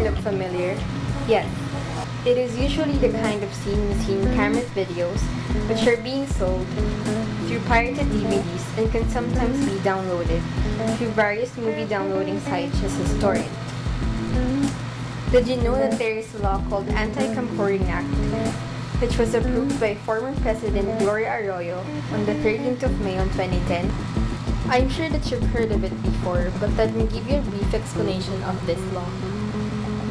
look familiar? Yes. It is usually the kind of scene we see in camera videos, which are being sold through pirated DVDs and can sometimes be downloaded through various movie downloading sites such as torrent. Did you know that there is a law called Anti-Camcording Act, which was approved by former President Gloria Arroyo on the 13th of May on 2010? I'm sure that you've heard of it before, but let me give you a brief explanation of this law.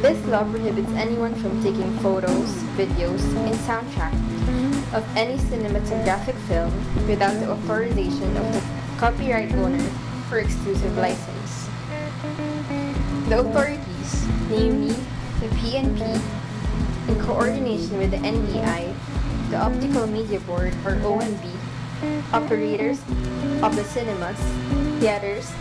This law prohibits anyone from taking photos, videos, and soundtracks of any cinematographic film without the authorization of the copyright owner or exclusive license. The authorities, namely the PNP, in coordination with the NBI, the Optical Media Board or OMB, operators of the cinemas, theaters,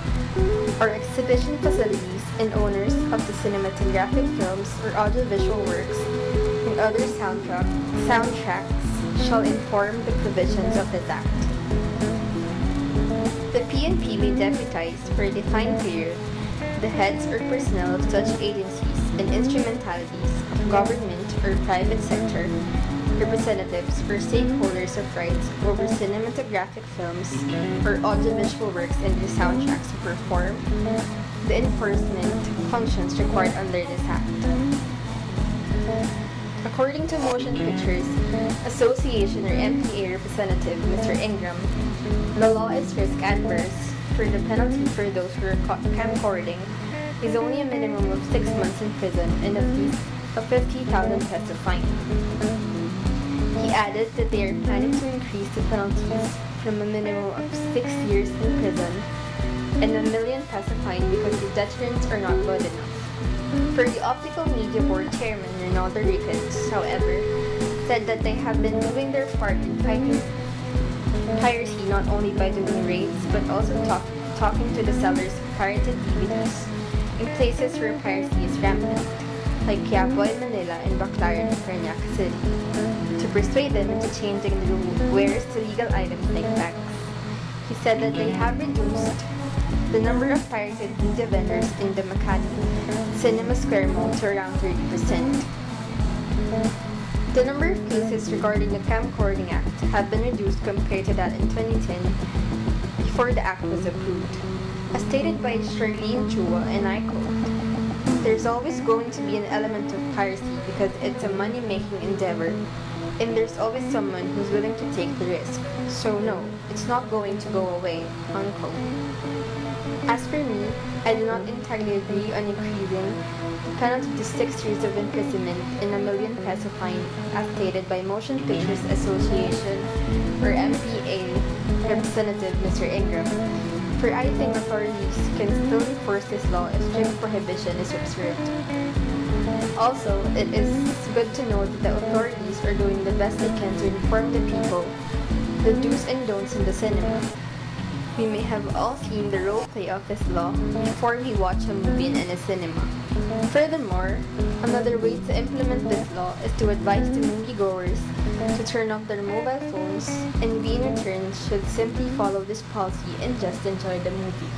or exhibition facilities and owners of the cinematographic films or audiovisual works and other soundtracks shall inform the provisions of this act. The PNP may deputize for a defined period the heads or personnel of such agencies and instrumentalities of government or private sector representatives or stakeholders of rights over cinematographic films or audiovisual works and their soundtracks to perform the enforcement functions required under this act. According to Motion Pictures Association or MPA representative Mr. Ingram, the law is risk adverse, for the penalty for those who are caught camcording is only a minimum of 6 months in prison and at least a 50,000 peso fine. He added that they are planning to increase the penalties from a minimum of 6 years in prison and a million peso fine because the deterrents are not good enough. For the Optical Media Board Chairman Ronaldo Ricketts, however, said that they have been doing their part in fighting piracy not only by doing raids but also talking to the sellers of pirated DVDs in places where piracy is rampant, like Quiapo and Manila and Baclaran and Parañaque City, to persuade them into changing the wares to legal items like bags. He said that they have reduced the number of pirated media vendors in the Makati Cinema Square Mall to around 30%. The number of cases regarding the Camcording Act have been reduced compared to that in 2010 before the act was approved. As stated by Charlene Chua, and I quote, "There's always going to be an element of piracy because it's a money-making endeavor, and there's always someone who's willing to take the risk. So no, it's not going to go away," unquote. As for me, I do not entirely agree on increasing the penalty to 6 years of imprisonment and a million peso fine as stated by Motion Pictures Association or MPA representative Mr. Ingram. For I think authorities can still enforce this law if strict prohibition is observed. Also, it is good to know that the authorities are doing the best they can to inform the people the do's and don'ts in the cinema. We may have all seen the role play of this law before we watch a movie in a cinema. Furthermore, another way to implement this law is to advise the moviegoers to turn off their mobile phones, and we in return should simply follow this policy and just enjoy the movie.